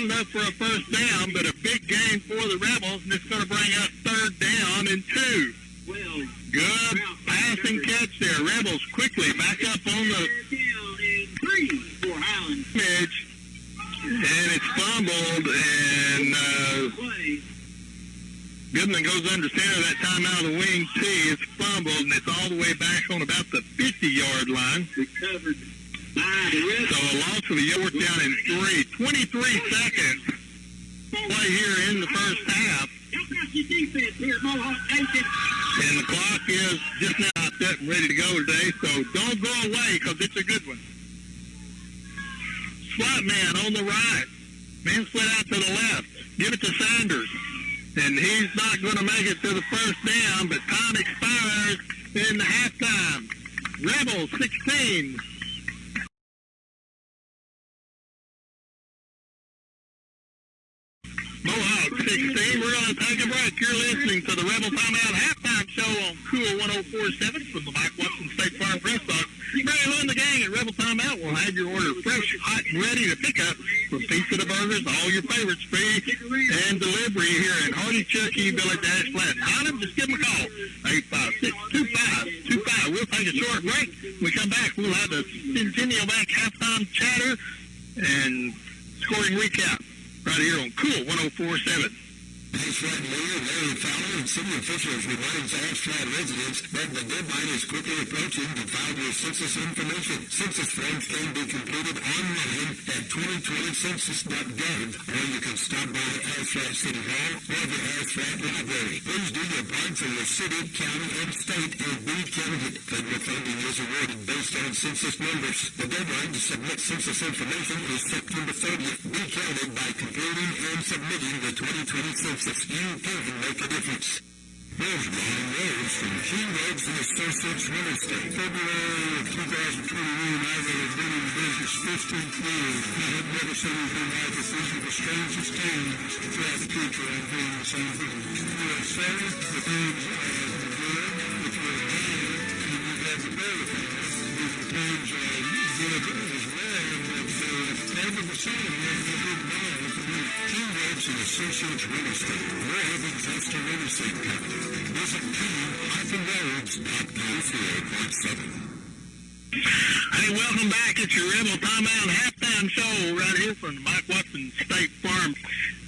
enough for a first down, but a big gain for the Rebels, and it's going to bring up 3rd down and 2. Good passing catch there. Rebels quickly back up on the edge, and it's fumbled, and Goodman goes under center that time out of the wing tee. It's fumbled, and it's all the way back on about the 50-yard line. Recovered by the Rebels. So a loss of a yard down in 3. 23 seconds play here in the first half. And the clock is just now set and ready to go today, so don't go away because it's a good one. Slot man on the right. Man split out to the left. Give it to Sanders. And he's not going to make it to the first down, but time expires in halftime. Rebels 16. Mohawk 16. We're going to take a break. You're listening to the Rebel Timeout Halftime Show on Cool 104.7 from the Mike Watson State Farm Press Box. Mary Lou and the gang at Rebel Timeout will have your order fresh, hot, and ready to pick up from Pizza to Burgers, all your favorites free, and delivery here in Hardy, Cherokee Village, Ash Flat. Honor, just give them a call, 856-2525. We'll take a short break. When we come back, we'll have the Centennial Bank halftime chatter and scoring recap right here on Cool 104.7. Ashflat Mayor Larry Fowler and city officials reminds Ashflat residents that the deadline is quickly approaching to file your census information. Census forms can be completed online at 2020census.gov, or you can stop by Ashflat City Hall or the Ashflat Library. Please do your part for your city, county, and state and be counted. Federal funding is awarded based on census numbers. The deadline to submit census information is September 30th. Be counted by completing and submitting the 2020 census. You can make a difference. There's Ron Rhodes from King Rhodes and Associates Real Estate. February of 2021, I have been in business 15 years. I have never seen anything like this. These are the strangest times throughout the country. I'm doing the same thing. You are selling the things are good. If you're bad, you have the better things. If the times are good as well, never the same. Never good bad. King Rhodes and Associates Real Estate. We're having just a real estate company. Visit king-roads.com for 817. Hey, welcome back. It's your Rebel Timeout halftime show right here from the Mike Watson State Farm.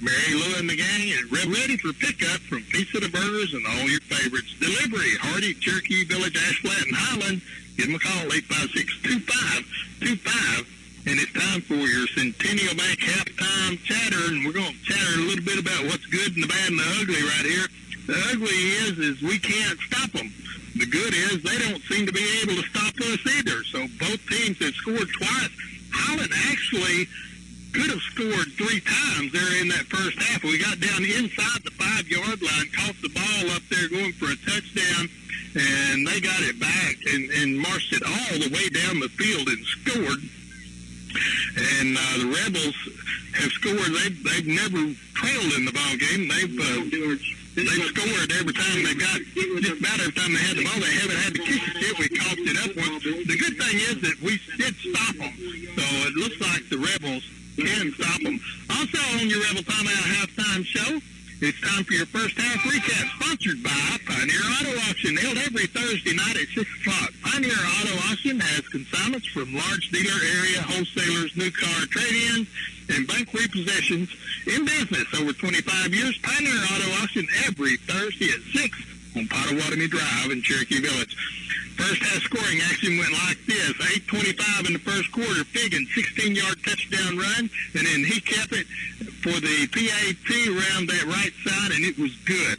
Mary Lou and the gang is ready for pickup from Pizza to Burgers and all your favorites. Delivery, Hardy, Cherokee Village, Ash Flat, and Highland. Give them a call, 856-2525. And it's time for your Centennial Bank halftime chatter, and we're going to chatter a little bit about what's good and the bad and the ugly right here. The ugly is we can't stop them. The good is they don't seem to be able to stop us either. So both teams have scored twice. Highland actually could have scored 3 times there in that first half. We got down inside the 5-yard line, caught the ball up there going for a touchdown, and they got it back and marched it all the way down the field and scored. And the Rebels have scored. They've never trailed in the ball game. They've scored every time they got, just about every time they had the ball. They haven't had to kick it yet. We coughed it up once. The good thing is that we did stop them. So it looks like the Rebels can stop them. Also on your Rebel Timeout halftime show, it's time for your first half recap, sponsored by Pioneer Auto Auction, held every Thursday night at 6 o'clock. Pioneer Auto Auction has consignments from large dealer area wholesalers, new car trade-ins, and bank repossessions in business over 25 years. Pioneer Auto Auction every Thursday at 6 on Pottawatomie Drive in Cherokee Village. First half scoring action went like this. 8:25 in the first quarter. Figgin, 16-yard touchdown run, and then he kept it for the PAT around that right side, and it was good.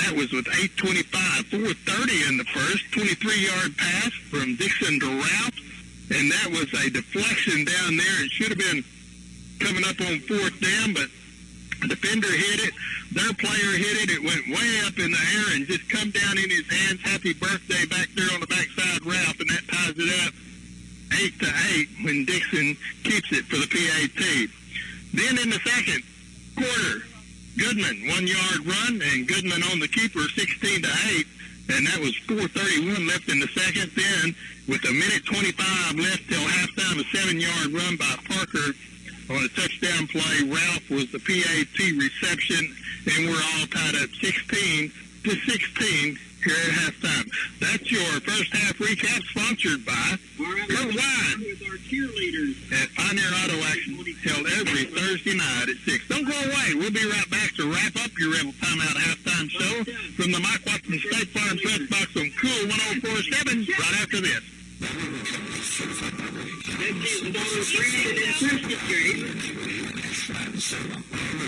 That was with 8:25. 4:30 in the first. 23-yard pass from Dixon to Ralph, and that was a deflection down there. It should have been coming up on 4th down, but the defender hit it. Their player hit it. It went way up in the air and just come down in his hands. Happy birthday back there on the backside, Ralph, and that ties it up 8-8 when Dixon keeps it for the PAT. Then in the second quarter, Goodman, 1-yard run, and Goodman on the keeper, 16-8, and that was 4:31 left in the second. Then with 1:25 left till halftime, a 7-yard run by Parker On a touchdown play, Ralph was the PAT reception, and we're all tied up 16-16 here at halftime. That's your first half recap, sponsored by Kurt Wine With our cheerleaders. at Pioneer Auto Action, held every Thursday night at 6. Don't go away. We'll be right back to wrap up your Rebel Timeout halftime show from the Mike Watson State Farm Press Box on Cool 104.7 right after this.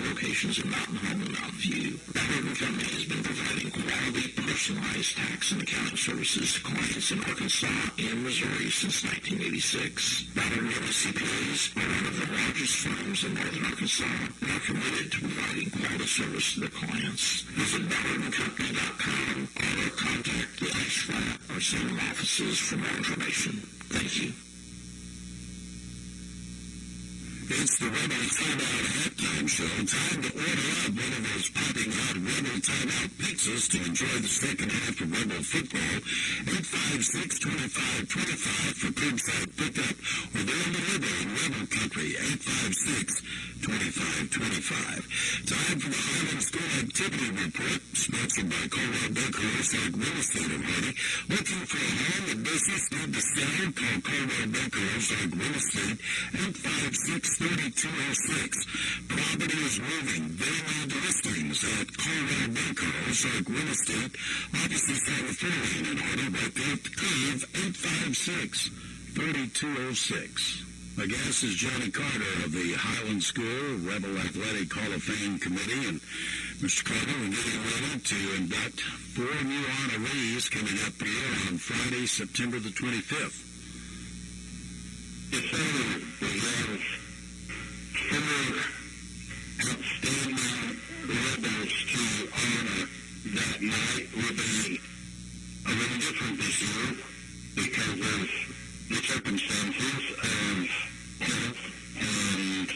Locations in Mountain Home and Mountain View. That Ribbon Company has been providing quality, personalized tax and accounting services to clients in Arkansas and Missouri since 1986. Ballard Ribbon CPAs are one of the largest firms in northern Arkansas and are committed to providing quality service to their clients. Visit BallardandCompany.com or contact the Ashflat or Salem offices for more information. Thank you. It's the Rebel Timeout halftime show. Time to order up one of those popping hot Rebel Timeout pizzas to enjoy the second half of Rebel football. 856-2525 for curbside pickup or door delivery in Rebel Country. 856-2525. Time for the Highland School Activity Report, sponsored by Colwell Baker Ozark Real Estate and Hardy. Looking for a home and business need to sell? Call Colwell Baker Ozark Real Estate. 856-3206. Property is moving. They need listings at Colwell Baker Ozark Real Estate. Offices on the 4 lane in Hardy, right there at the curve. 856-3206. My guest is Johnny Carter of the Highland School Rebel Athletic Hall of Fame Committee. And Mr. Carter, we're getting ready to induct 4 new honorees coming up here on Friday, September the 25th. Yes, sir. We have 4 outstanding rebels to honor that night. Will be a little different this year because of the circumstances of health and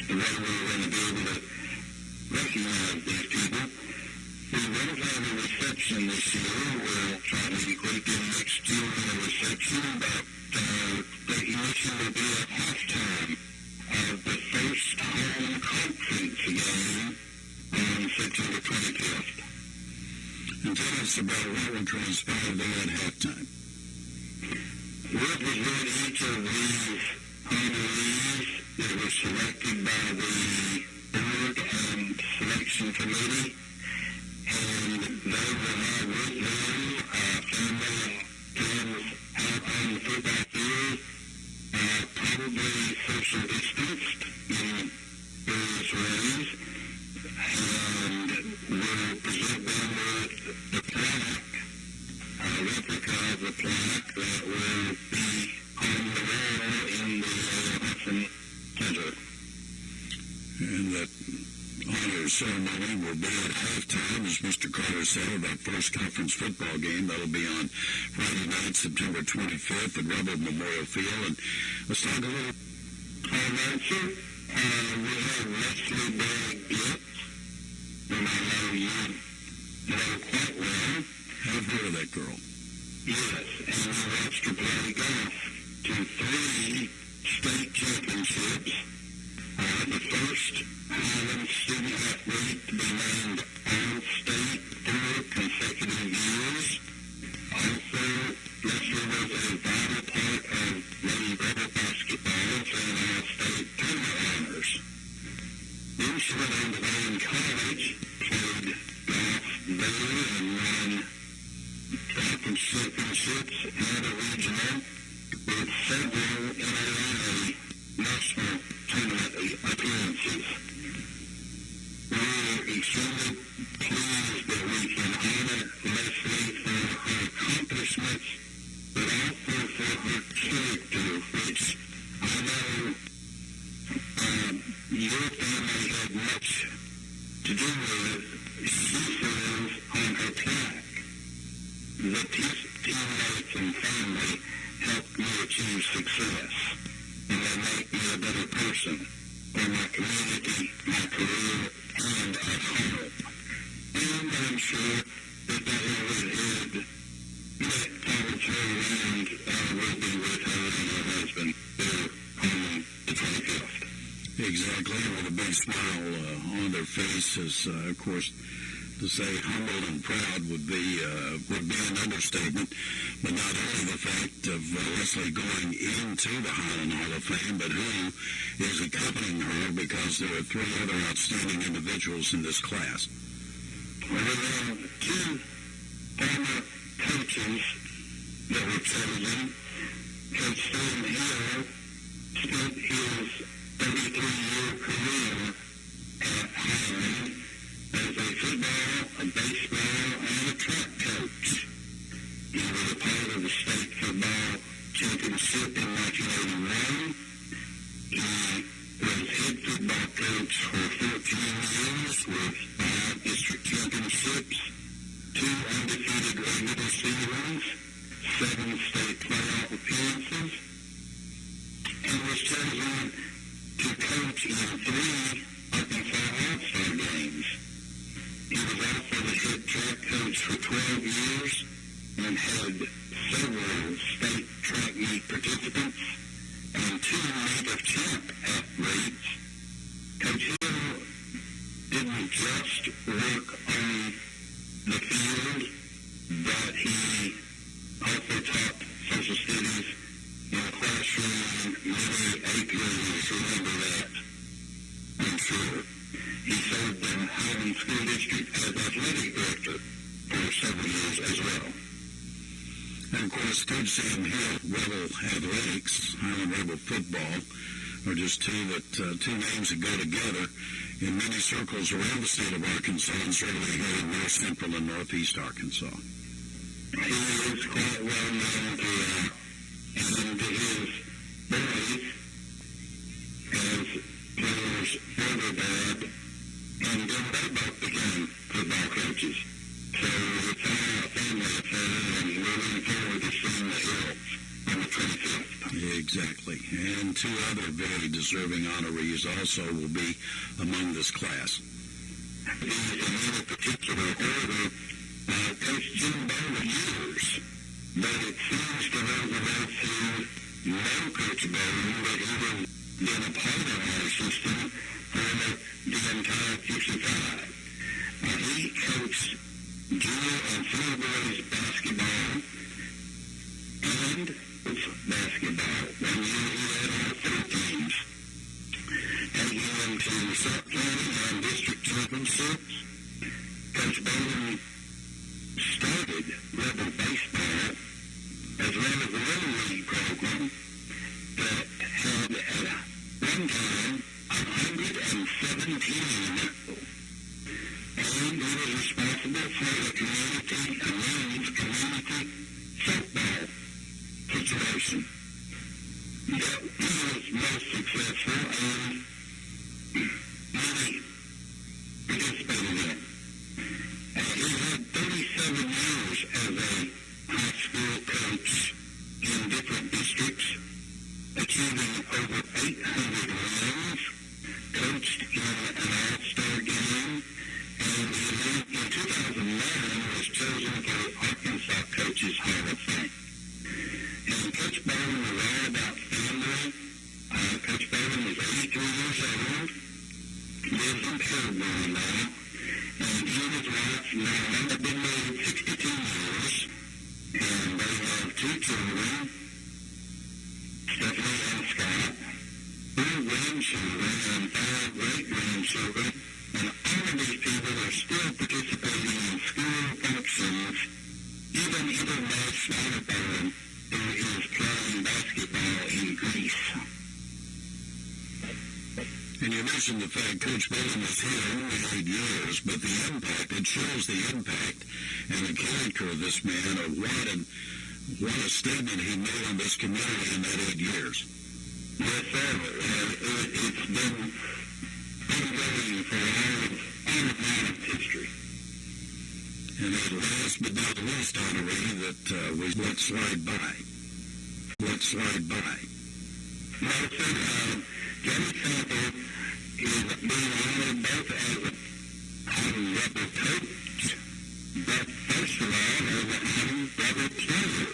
the way we're going to be able to recognize these people. We won't have a reception this year. We'll try to include them next year in the reception, but recognition will be at halftime of the first home conference game on September 25th. And tell us about what will transpire there at halftime. Represent each of these honorees that were selected by the board and selection committee, and they will have with them family and friends out on the football field, probably social distanced in various ways, and we'll present them with the plaque, a replica of the plaque that will be on the wall in the Hudson Center. And that honor ceremony will be at halftime, as Mr. Carter said, of our first conference football game. That'll be on Friday night, September 25th at Rebel Memorial Field. And let's talk a little. All right, sir. We have Leslie Berry Gibbs, whom I know you know quite well. I've heard of that girl. Yes, and we watched her play golf to 3 state championships. The first Highland student athlete to be named All-State 4 consecutive years. Also, Leslie was a vital part of Lady Rebel basketball's and All-State tournament honors. Then she went on to Lane College, played golf there, and won conference championships and a regional with several NAIA national tournament appearances. We're extremely pleased that we can honor Leslie for her accomplishments, but also for her character, which I know your family had much to do with. She says on her plaque, the teammates and family helped me achieve success, and they make me a better person for my community, my career, and at home. And I'm sure that that overhead that follows her around will be with her and her husband there on the 25th. declared with a big smile on their faces. Of course, to say humble and proud would be an understatement, but not only the fact of Leslie going into the Highland Hall of Fame, but who is accompanying her, because there are three other outstanding individuals in this class. Well, there are two former coaches that were chosen. Coach Stan Hill spent his 33-year career at Highland as a football, a baseball, and a track coach. He was a part of the state football championship in 1981. He was head football coach for 14 years with 5 district championships, 2 undefeated regular seasons, 7 state playoff appearances, and was chosen to coach in 3 Arkansas All-Star games. He was also the head track coach for 12 years and had several state track meet participants and 2 meet of champ athletes. Coach Hill didn't just work on the field, but he also taught social studies in a classroom. Many 8th graders remember that, I'm sure. He served in Highland School District as athletic director for several years as well. And of course, Coach Sam Hill, Rebel Athletics, Highland Rebel Football, are just two names that go together in many circles around the state of Arkansas, and certainly here in North Central and Northeast Arkansas. He is quite well known to his boys as players for their dad, and then they both became football coaches. So it's all a family affair, and we're looking forward to seeing the Hills on the 25th. Exactly. And 2 other very deserving honorees also will be among this class. These in any particular order, Coach Jim Bowman years, but it seems to those of us who know Coach Bowman that he has been a part of our system for the entire 55. He coached junior and senior boys basketball and basketball. 1 year he led all 4 teams, taking them to sub-county and district championships. Coach Bowman started Rebel baseball as well as a Little League program that had at one time 117, and he was responsible for the community football situation. Yet he was most successful and many participated in. He had 37 years as a high school coach in different districts, achieving over 800 wins, coached in an all-star game, and in 2009 was chosen for the Arkansas Coaches Hall of Fame. And Coach Bowman was all about family. Coach Bowman was 83 years old, lives in Pilgrim now, and he and his wife now have been married 62 years, and they have 2 children, Stephanie and Scott, 4 grandchildren, and 5 great-grandchildren, and all of these people are still participating in school functions, even international Bowman, who is playing basketball in Greece. And you mentioned the fact Coach Bowman was here only 8 years, but the impact, it shows the impact and the character of this man, of what a statement he made on this community in that 8 years. Yes, sir. It's been ongoing for all of my history. And then last but not least, honoree, that we let slide by. Well, sir, Johnny Sample is being honored both as a Highland Rebel coach, but first of all, as a Highland Rebel player.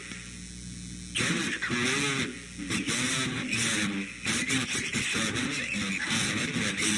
Johnny's career began in 1967 in Highland when he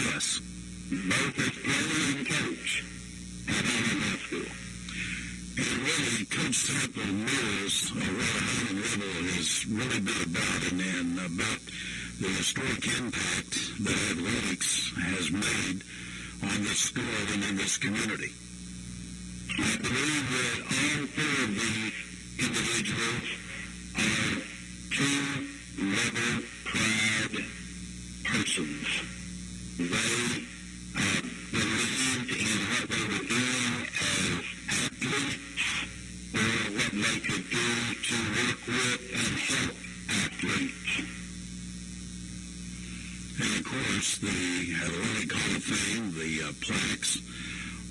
Yes. both as player and coach at Highland High School. And really, Coach Temple mirrors what a Highland Rebel has really been about, and about the historic impact that athletics has made on this school and in this community. I believe that all four of these individuals are true Rebel proud persons. They believed in what they were doing as athletes, or what they could do to work with and help athletes. And of course, the Athletic Hall of Fame, the plaques,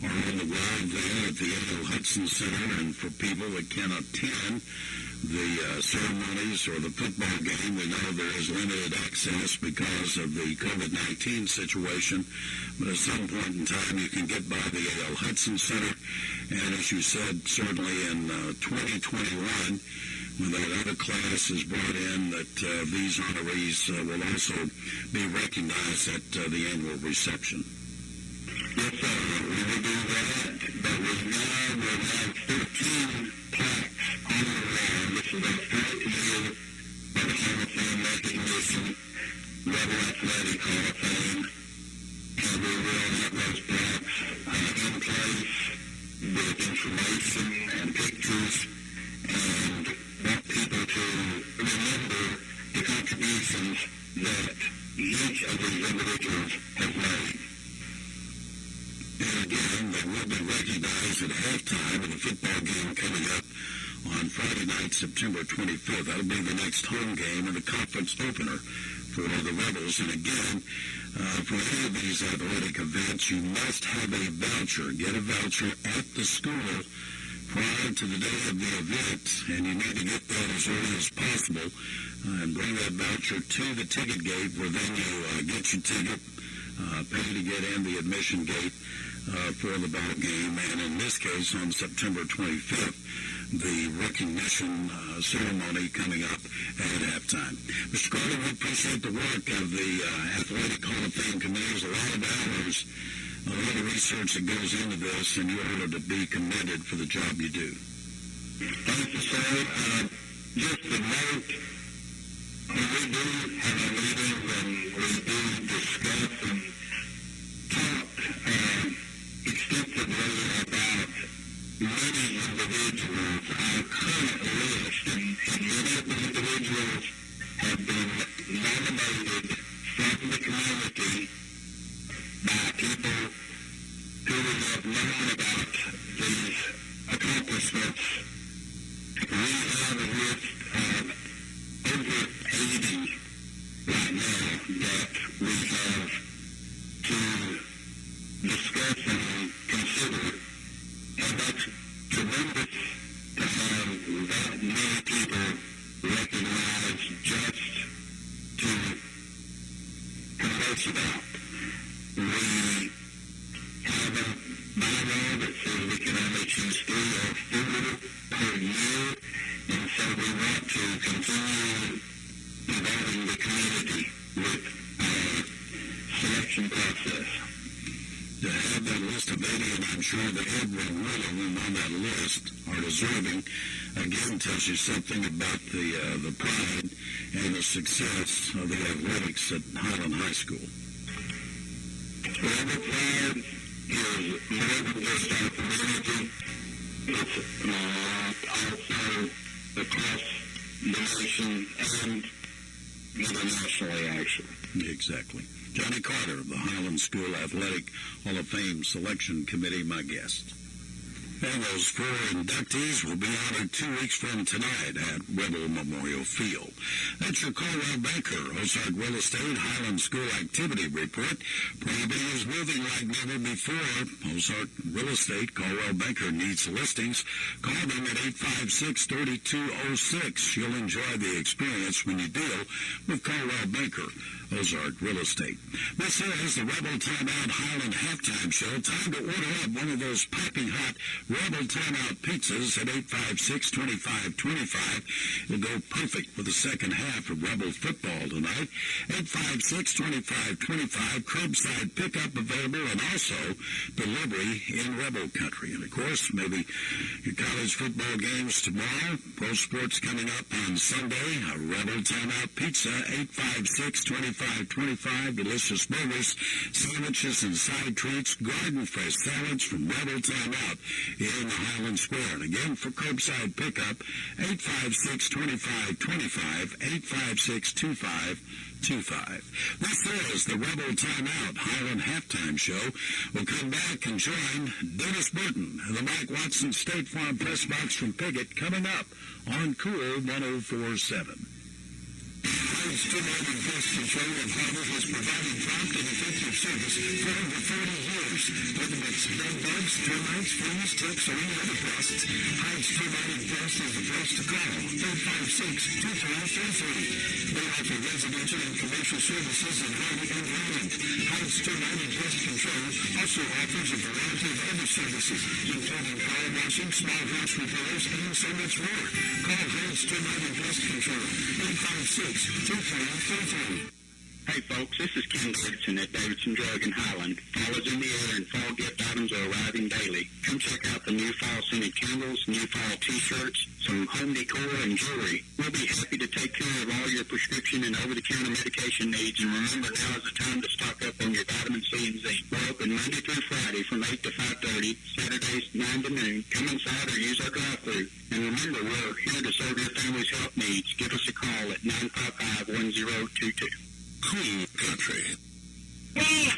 are on the wall there at the A.L. Hudson Center, and for people that cannot attend the ceremonies or the football game, we know there is limited access because of the COVID-19 situation, but at some point in time you can get by the A.L. Hudson Center, and as you said, certainly in 2021, when that other class is brought in, that these honorees will also be recognized at the annual reception. Yes, sir. We will do that, but we now will have 13 plaques on the wall. This is our 4th year of the Hall of Fame recognition, Rebel Athletic Hall of Fame, and we will have those plaques in place with information and pictures, and want people to remember the contributions that each of these individuals has made. And again, they will be recognized at halftime in the football game coming up on Friday night, September 25th. That'll be the next home game and the conference opener for the Rebels. And again, for any of these athletic events, you must have a voucher. Get a voucher at the school prior to the day of the event, and you need to get that as early as possible and bring that voucher to the ticket gate, where then you get your ticket, pay to get in the admission gate for the ball game, and in this case on September 25th, the recognition ceremony coming up at halftime. Mr. Carter, we appreciate the work of the Athletic Hall of Fame Committee. There's a lot of hours, a lot of research that goes into this, and you're to be commended for the job you do. Thank you, sir. Just to note, we do have a meeting and we do discuss and talk extensively about many individuals, our current list, and many of the individuals have been nominated from the community by people who have known about these accomplishments. We have a list of over 80 right now that we have to discuss and consider, and that's tremendous to have that many people recognized just to converse about. We have a bylaw that says we can only choose 3 or 4 per year, and so we want to continue involving the community with our selection process. To have that list of 80, and I'm sure that every one of them on that list are deserving, again tells you something about the pride and the success of the athletics at Highland High School. Rebel pride is more than just our community. It's also across the nation and internationally, actually. Exactly. Johnny Carter, the Highland School Athletic Hall of Fame Selection Committee, my guest. And those 4 inductees will be honored 2 weeks from tonight at Rebel Memorial Field. That's your Caldwell Banker, Ozark Real Estate Highland School Activity Report. Property is moving like never before. Ozark Real Estate, Caldwell Banker needs listings. Call them at 856-3206. You'll enjoy the experience when you deal with Caldwell Banker. Ozark Real Estate. This is the Rebel Timeout Highland Halftime Show. Time to order up one of those piping hot Rebel Timeout pizzas at 856-2525. It'll go perfect with the second half of Rebel football tonight. 856-2525. Curbside pickup available and also delivery in Rebel Country. And of course, maybe your college football games tomorrow. Pro sports coming up on Sunday. A Rebel Timeout Pizza, 856-2525. Delicious burgers, sandwiches, and side treats. Garden fresh salads from Rebel Timeout in the Highland Square. And again, for curbside pickup, 856-2525, 856-2525. This is the Rebel Timeout Highland Halftime Show. We'll come back and join Dennis Burton and the Mike Watson State Farm Press Box from Piggott coming up on Cool 104.7. Highland's Termite Pest Control of Harbor has provided prompt and effective service for over 40 years. Whether it's bed bugs, termites, fleas, ticks, or any other pests, Highland's Termite Pest is the place to call. 856-2333. They offer residential and commercial services in Harvey and Highland. Highland's Termite Pest Control also offers a variety of other services, including power washing, small house repairs, and so much more. Call Highland's Termite Pest Control. 856-2333. Hey folks, this is Ken Davidson at Davidson Drug in Highland. Fall is in the air and fall gift items are arriving daily. Come check out the new fall scented candles, new fall t-shirts, some home decor and jewelry. We'll be happy to take care of all your prescription and over-the-counter medication needs. And remember, now is the time to stock up on your vitamin C and zinc. We're open Monday through Friday from 8 to 5:30, Saturdays 9 to noon. Come inside or use our drive-thru. And remember, we're here to serve your family's health needs. Give us a call at 955-1022. Cool Country. Hey,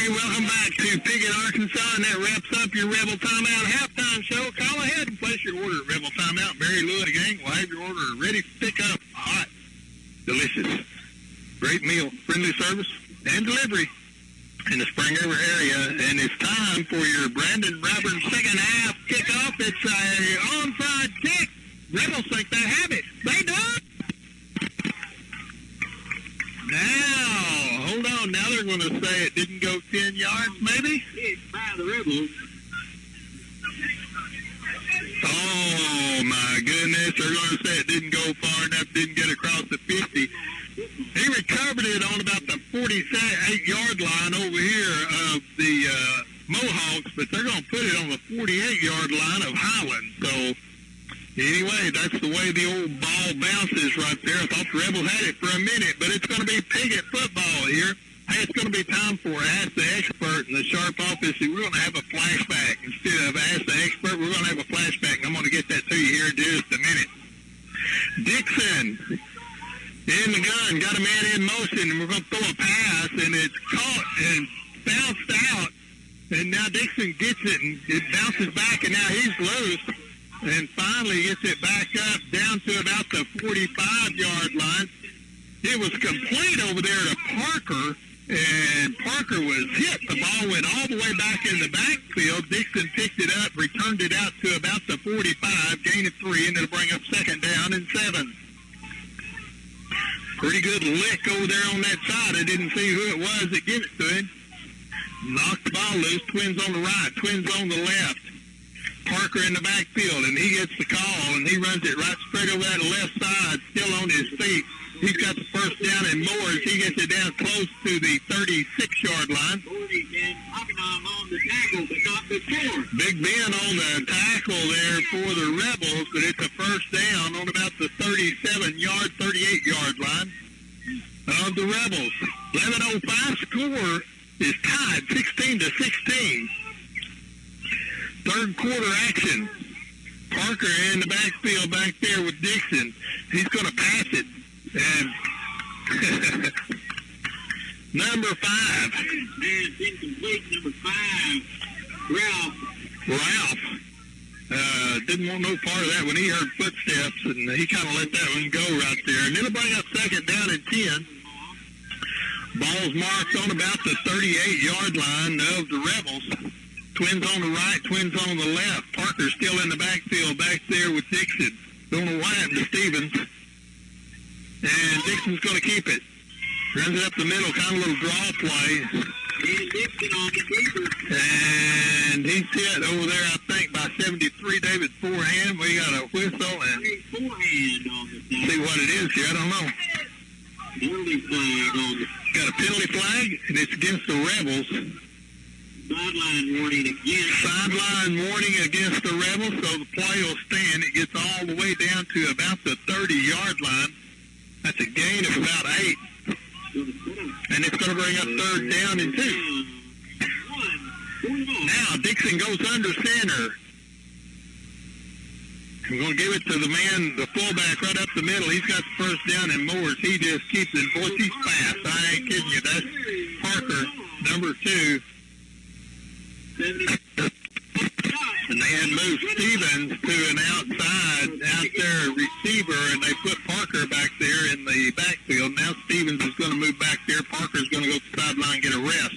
welcome back to Piggott, Arkansas, and that wraps up your Rebel Timeout halftime show. Call ahead and place your order at Rebel Timeout. Barry Lewis Gang will have your order ready to pick up. Hot, delicious, great meal, friendly service, and delivery in the Spring River area. And it's time for your Brandon Rayburn second half kickoff. It's a onside kick. Rebels think they have it. They do. Now, hold on. Now they're going to say it didn't go 10 yards, maybe? It's by the Rebels. Oh, my goodness. They're going to say it didn't go far enough, didn't get across the 50. He recovered it on about the 48-yard line over here of the Mohawks, but they're going to put it on the 48-yard line of Highland. So, anyway, that's the way the old ball bounces right there. I thought the Rebels had it for a minute, but it's going to be Piggott football here. Hey, it's going to be time for Ask the Expert in the Sharp office. We're going to have a flashback. Instead of Ask the Expert, we're going to have a flashback. I'm going to get that to you here in just a minute. Dixon in the gun, got a man in motion, and we're going to throw a pass, and it's caught and bounced out. And now Dixon gets it, and it bounces back, and now he's loose. And finally gets it back up down to about the 45-yard line. It was complete over there to Parker, and Parker was hit. The ball went all the way back in the backfield. Dixon picked it up, returned it out to about the 45, gain of 3, and it'll bring up second down and 7. Pretty good lick over there on that side. I didn't see who it was that gave it to him. Knocked the ball loose. Twins on the right, Twins on the left. Parker in the backfield, and he gets the call, and he runs it right straight over that left side, still on his feet. He's got the first down, and Moores, he gets it down close to the 36-yard line. On the tackle, but not before. Big Ben on the tackle there for the Rebels, but it's a first down on about the 37-yard, 38-yard line of the Rebels. 11:05 score is tied 16-16. Third quarter action. Parker in the backfield back there with Dixon. He's going to pass it. And number 5. It's incomplete, number 5. Ralph. Didn't want no part of that when he heard footsteps, and he kind of let that one go right there. And it'll bring up second down and 10. Ball's marked on about the 38-yard line of the Rebels. Twins on the right, Twins on the left. Parker's still in the backfield back there with Dixon. Don't know what happened to Stevens. And Dixon's going to keep it. Runs it up the middle, kind of a little draw play. Dixon on the keeper. And he's hit over there, I think, by 73, David forehand. We got a whistle and Forehand on the team. see what it is here. I don't know. Penalty flag on the Got a penalty flag, and it's against the Rebels. sideline warning again. Sideline warning against the Rebels, so the play will stand. It gets all the way down to about the 30-yard line. That's a gain of about 8. And it's going to bring up third down and 2. Now Dixon goes under center. I'm going to give it to the man, the fullback right up the middle. He's got the first down, and Moores, he just keeps it. Boy, he's fast. I ain't kidding you. That's Parker, number 2. And they had moved Stevens to an outside out there receiver, and they put Parker back there in the backfield. Now Stevens is going to move back there. Parker's going to go to the sideline and get a rest.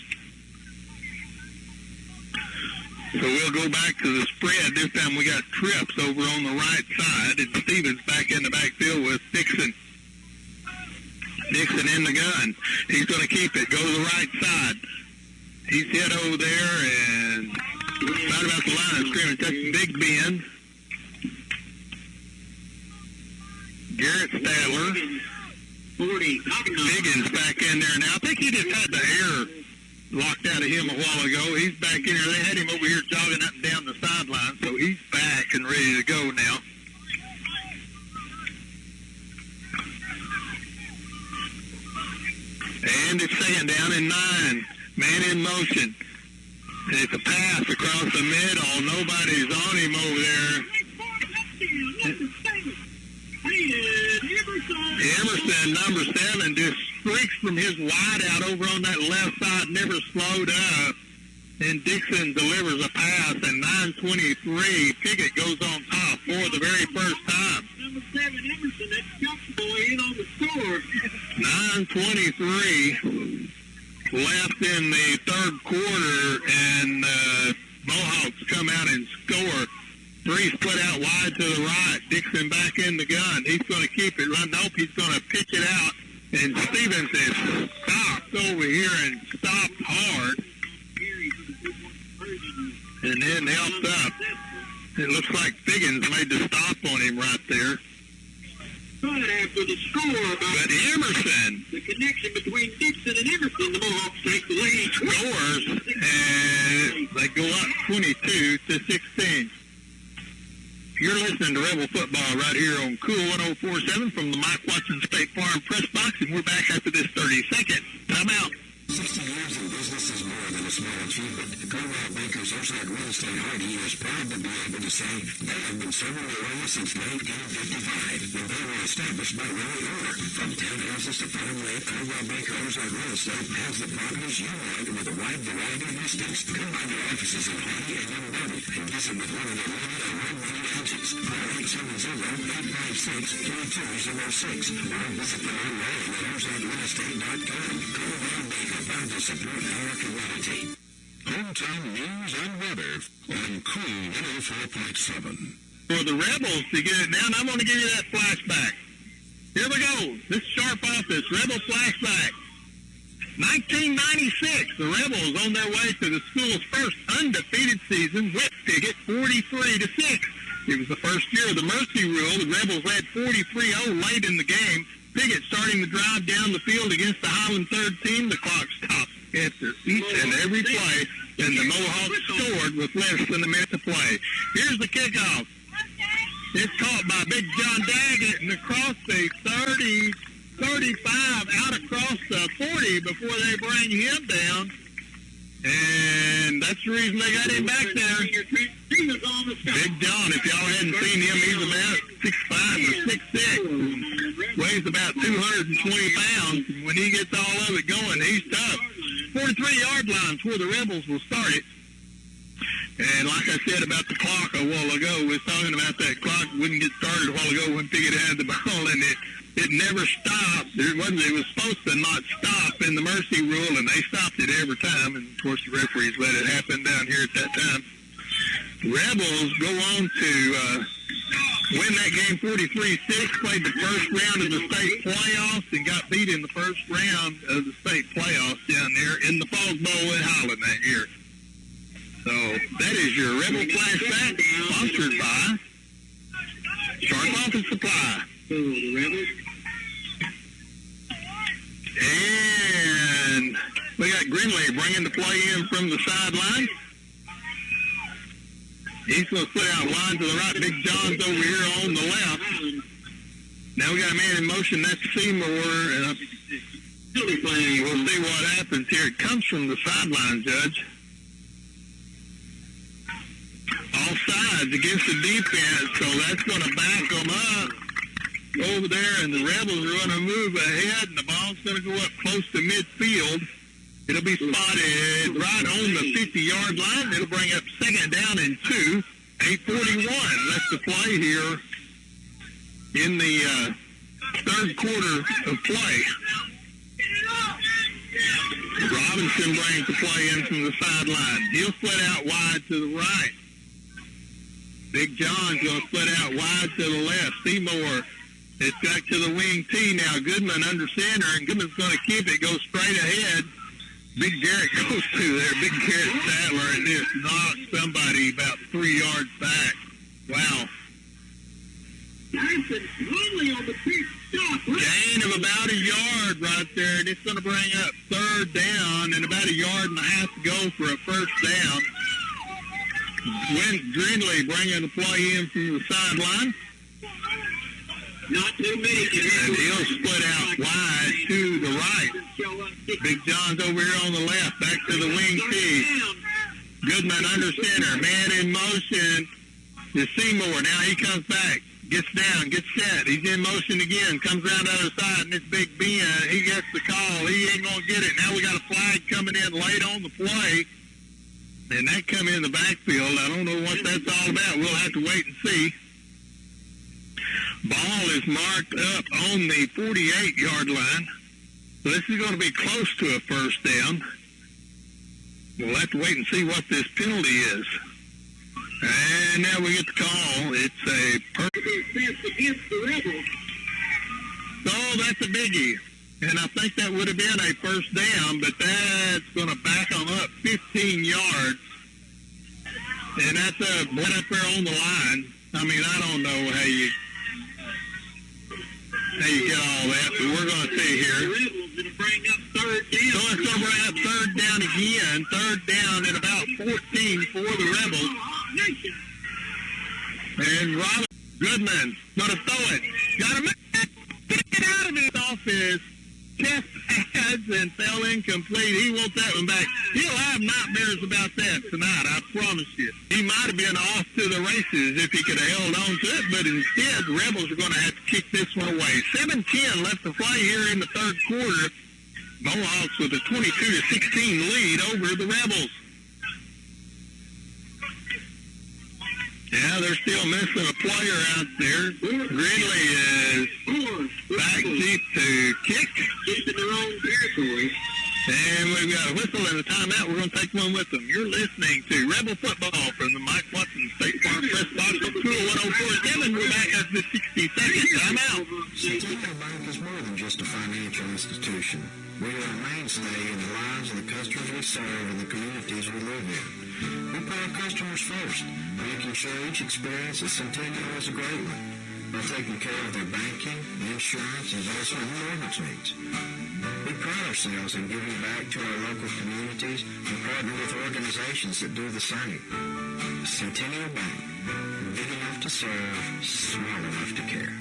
So we'll go back to the spread. This time we got trips over on the right side, and Stevens back in the backfield with Dixon. Dixon in the gun. He's going to keep it. Go to the right side. He's hit over there and right about the line of scrimmage. That's Big Ben. Garrett Stadler. Biggins back in there now. I think he just had the air locked out of him a while ago. He's back in there. They had him over here jogging up and down the sideline, so he's back and ready to go now. And it's second down and 9. Man in motion. And it's a pass across the middle. Nobody's on him over there. Emerson, number 7, just streaks from his wide out over on that left side, never slowed up. And Dixon delivers a pass, and 9:23. Pickett goes on top for the very first time. Number 7, Emerson, that's Chuck's boy in on the score. 9:23 left in the third quarter, and Mohawks come out and score. 3 split out wide to the right. Dixon back in the gun. He's going to keep it. Nope, he's going to pitch it out. And Stevens is stopped over here and stopped hard. And then helped up. It looks like Figgins made the stop on him right there. But after the score, But Emerson the connection between Dixon and Emerson, the Mohawks take the lead. scores, and they go up 22-16. You're listening to Rebel Football right here on Cool 104.7 from the Mike Watson State Farm Press Box, and we're back after this 30-second timeout. 60 years in business is more than a small achievement. Coldwell Banker's Ozark Real Estate Hardy is proud to be able to say they have been serving the area since 1955 when they were established by Ray Orr. From townhouses to farmland, Coldwell Banker Ozark Real Estate has the properties you want with a wide variety of listings. Come by their offices in Hardy and Young Valley and visit with one of their many award-winning agents. Call 870-896-3206 or visit them online at ozarkrealestate.com. Coldwell Banker. Proud to support our community. Hometown news and weather on Cool 104.7. For the Rebels to get it down, I'm going to give you that flashback. Here we go. This sharp office, Rebel flashback. 1996, the Rebels on their way to the school's first undefeated season with Pickett 43-6. It was the first year of the Mercy Rule. The Rebels led 43-0 late in the game. Pickett starting the drive down the field against the Highland third team. The clock stopped after each and every play, and the Mohawks scored with less than a minute to play. Here's the kickoff. It's caught by Big John Daggett and across the 30, 35, out across the 40 before they bring him down. And that's the reason they got him back there. Big John, if y'all hadn't seen him, he's about 6'5" or 6'6". Weighs about 220 pounds. When he gets all of it going, he's tough. 43-yard line's where the Rebels will start it. And like I said about the clock a while ago, we was talking about that clock wouldn't get started a while ago when Pickett had the ball, and it never stopped. It was supposed to not stop in the Mercy Rule, and they stopped it every time. And, of course, the referees let it happen down here at that time. The Rebels go on to win that game 43-6, played the first round of the state playoffs and got beat in the first round of the state playoffs down there in the Fog Bowl in Holland that year. So that is your Rebel Flashback, sponsored by Sharp Office Supply. And we got Grinley bringing the play in from the sideline. He's going to split out wide to the right. Big John's over here on the left. Now we got a man in motion. That's Seymour. And we'll see what happens here. It comes from the sideline, Judge. All sides against the defense, so that's going to back them up over there, and the Rebels are going to move ahead, and the ball's going to go up close to midfield. It'll be spotted right on the 50-yard line. It'll bring up second down and 2. 8:41 left to play here in the third quarter of play. Robinson brings the play in from the sideline. He'll split out wide to the right. Big John's going to split out wide to the left. Seymour, it's back to the wing T now. Goodman under center, and Goodman's going to keep it, go straight ahead. Big Garrett goes through there. Big Garrett Sadler, and just knocks somebody about 3 yards back. Wow. Gain of about a yard right there, and it's going to bring up third down and about a yard and a half to go for a first down. Grinley bringing the play in from the sideline. Not too many. And he'll split out wide to the right. Big John's over here on the left, back to the wing T. Goodman under center, man in motion is Seymour. Now he comes back, gets down, gets set. He's in motion again, comes around the other side, and it's Big Ben. He gets the call. He ain't going to get it. Now we got a flag coming in late on the play. And that come in the backfield. I don't know what that's all about. We'll have to wait and see. Ball is marked up on the 48-yard line. So this is going to be close to a first down. We'll have to wait and see what this penalty is. And now we get the call. It's a perfect against the Rebels. So that's a biggie. And I think that would have been a first down, but that's going to back them up 15 yards. And that's right up there on the line. I mean, I don't know how you get all that, but we're going to see here. The Rebels going to bring up third down. So it's going to bring up third down again. Third down at about 14 for the Rebels. And Robert Goodman going to throw it. Got him. Get out of his office. Chest pads and fell incomplete. He wants that one back. He'll have nightmares about that tonight, I promise you. He might have been off to the races if he could have held on to it, but instead the Rebels are going to have to kick this one away. 7-10 left to play here in the third quarter. Mohawks with a 22-16 lead over the Rebels. Yeah, they're still missing a player out there. Gridley is back deep to kick. Just in their own territory. And we've got a whistle and a timeout. We're going to take one with them. You're listening to Rebel Football from the Mike Watson State Farm Press Box of Cool 104.7. We're back at the 62nd timeout. Centennial Bank is more than just a financial institution. We are a mainstay in the lives of the customers we serve and the communities we live in. We put our customers first, making sure each experience at Centennial is a great one by taking care of their banking, insurance, and also mortgage needs. We pride ourselves in giving back to our local communities and partner with organizations that do the same. Centennial Bank, big enough to serve, small enough to care.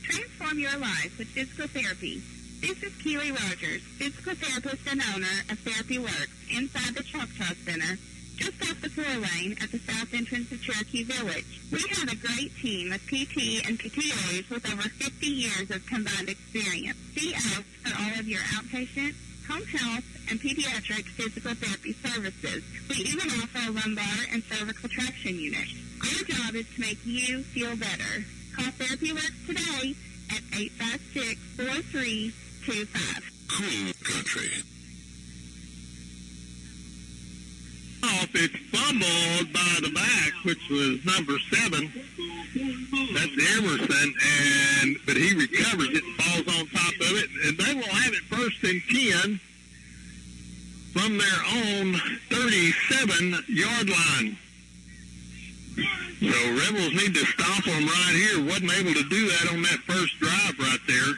Transform your life with physical therapy. This is Keely Rogers, physical therapist and owner of Therapy Works, inside the Choctaw Center, just off the 4-lane at the south entrance of Cherokee Village. We have a great team of PT and PTAs with over 50 years of combined experience. See us for all of your outpatient, home health, and pediatric physical therapy services. We even offer a lumbar and cervical traction unit. Our job is to make you feel better. Call Therapy Works today at 856-4325. Cool Country. Off It's fumbled by the back, which was number 7. That's Emerson, but he recovers it and falls on top of it, and they will have it 1st and 10 from their own 37-yard line. So Rebels need to stop them right here. Wasn't able to do that on that first drive right there.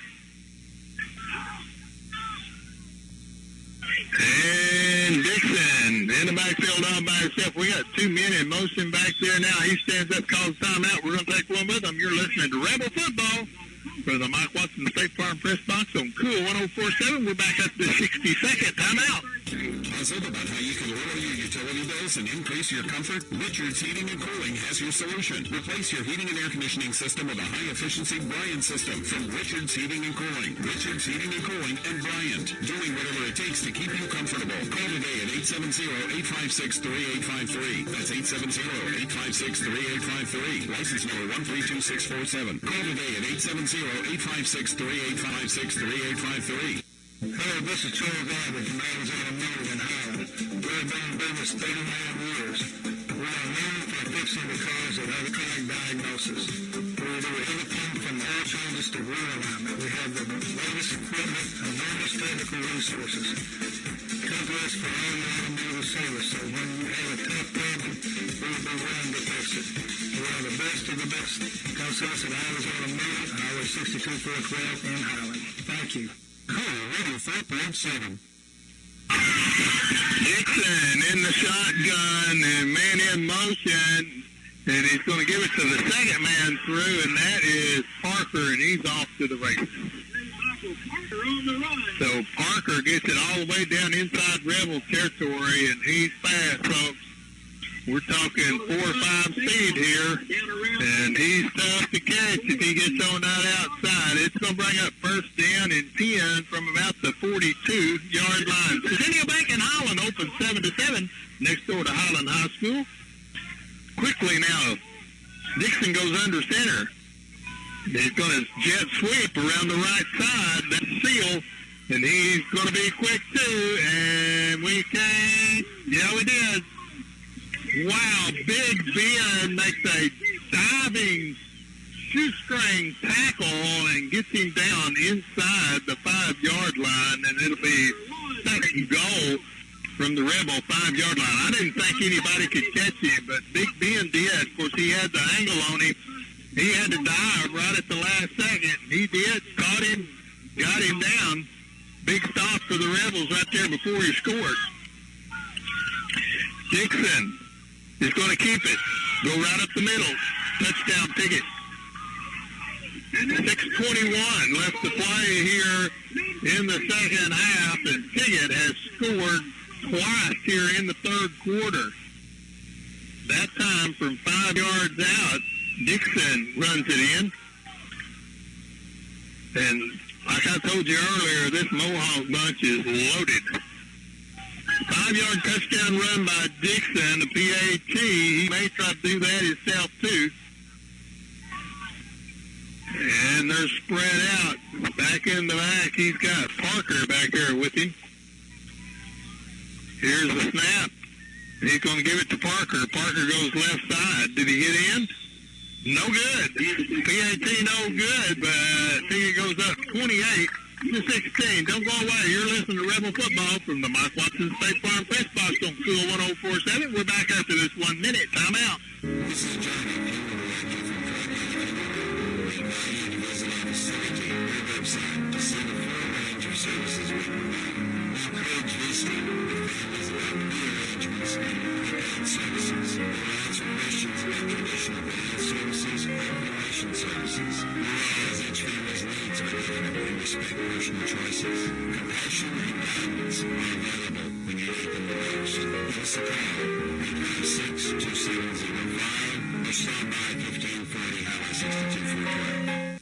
And Dixon in the backfield all by himself. We got 2 men in motion back there now. He stands up, calls timeout. We're going to take one with him. You're listening to Rebel Football for the Mike Watson State Farm Press Box on Cool 104.7. We're back at the 60-second timeout. Puzzled about how you can lower your utility bills and increase your comfort? Richards Heating and Cooling has your solution. Replace your heating and air conditioning system with a high-efficiency Bryant system from Richards Heating and Cooling. Richards Heating and Cooling and Bryant, doing whatever it takes to keep you comfortable. Call today at 870-856-3853. That's 870-856-3853. License number 132647. Call today at 870-856-3856, 3853. Hello, this is Charles Albert from Adams Automotive in Highland. We've been in business 39 years. We are known for fixing the cars with electronic diagnosis. We do everything from oil changes to wheel alignment. We have the latest equipment and latest technical resources. Come to us for all your automotive service, so when you have a tough problem, we will be willing to fix it. We are the best of the best. Come to us at Adams Automotive, Highway 62412 in Highland. Thank you. Cool, Radio 4.7. Dixon in the shotgun and man in motion, and he's going to give it to the second man through, and that is Parker, and he's off to the races. So Parker gets it all the way down inside Rebel territory, and he's fast, folks. We're talking 4 or 5 speed here, and he's tough to catch if he gets on that outside. It's going to bring up 1st down and 10 from about the 42-yard line. Centennial Bank in Highland opens 7-7 next door to Highland High School. Quickly now, Dixon goes under center. He's going to jet sweep around the right side. That's Seal, and he's going to be quick too, and we can't. Yeah, we did. Wow, Big Ben makes a diving shoestring tackle and gets him down inside the 5-yard line, and it'll be 2nd goal from the Rebel 5-yard line. I didn't think anybody could catch him, but Big Ben did. Of course, he had the angle on him. He had to dive right at the last second. He did, caught him, got him down. Big stop for the Rebels right there before he scored. Dixon is going to keep it. Go right up the middle. Touchdown Pickett. 6:21 left to play here in the second half, and Pickett has scored twice here in the 3rd quarter. That time from 5 yards out, Dixon runs it in. And like I told you earlier, this Mohawk bunch is loaded. 5-yard touchdown run by Dixon, the PAT. He may try to do that himself, too. And they're spread out. Back in the back, he's got Parker back there with him. Here's the snap. He's going to give it to Parker. Parker goes left side. Did he get in? No good. PAT no good, but Pickett goes up 28-16. Don't go away. You're listening to Rebel Football from the Mike Watson State Farm Press Box on Cool 104.7. We're back after this 1 minute timeout. This is Johnny. We invite you to visit our facility, our website, to see the full range of services we provide. We encourage visiting with families about rearrangements and prepaid services. We'll answer questions about traditional band services or operation services. We realize each family's needs are different and we respect personal choices. Compassion and guidance are available when you need them the most. Give us a call, 856-2705, or stop by 1540 Highway 6242.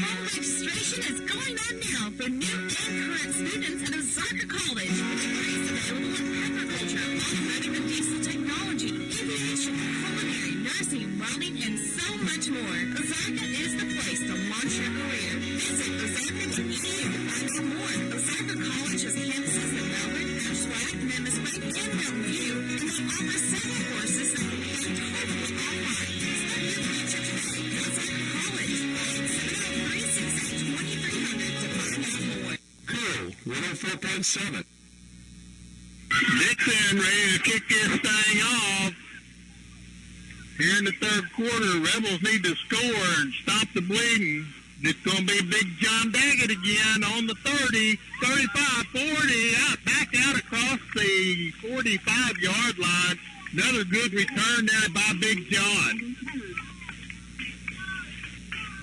Fall registration is going on now for new and current students at Ozarka College. Degrees available in agriculture, automotive and diesel technology, aviation, culinary, nursing, welding, and so much more. Ozarka is the place to launch your career. Visit ozarka.edu to find out more. Ozarka College has campuses in Melbourne, Ashwaubenon, Memphis, and Mountain View, and they our saddle horses that can be totally online. Start your future today at Osaka College. 703-682-2300 to find out more. Cool 104.7. Dixon ready to kick this thing off. Here in the third quarter, Rebels need to score and stop the bleeding. It's going to be Big John Daggett again on the 30, 35, 40, back out across the 45-yard line. Another good return there by Big John.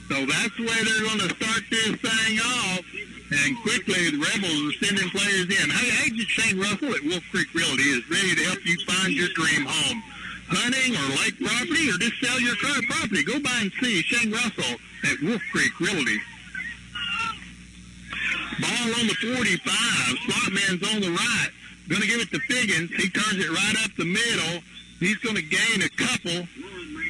So that's the way they're going to start this thing off. And quickly, the Rebels are sending players in. Hey, Agent Shane Russell at Wolf Creek Realty is ready to help you find your dream home. Hunting or lake property, or just sell your current property. Go by and see Shane Russell at Wolf Creek Realty. Ball on the 45. Slot man's on the right. Going to give it to Figgins. He turns it right up the middle. He's going to gain a couple,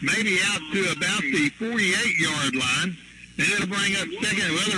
maybe out to about the 48-yard line. And it'll bring up second. Well,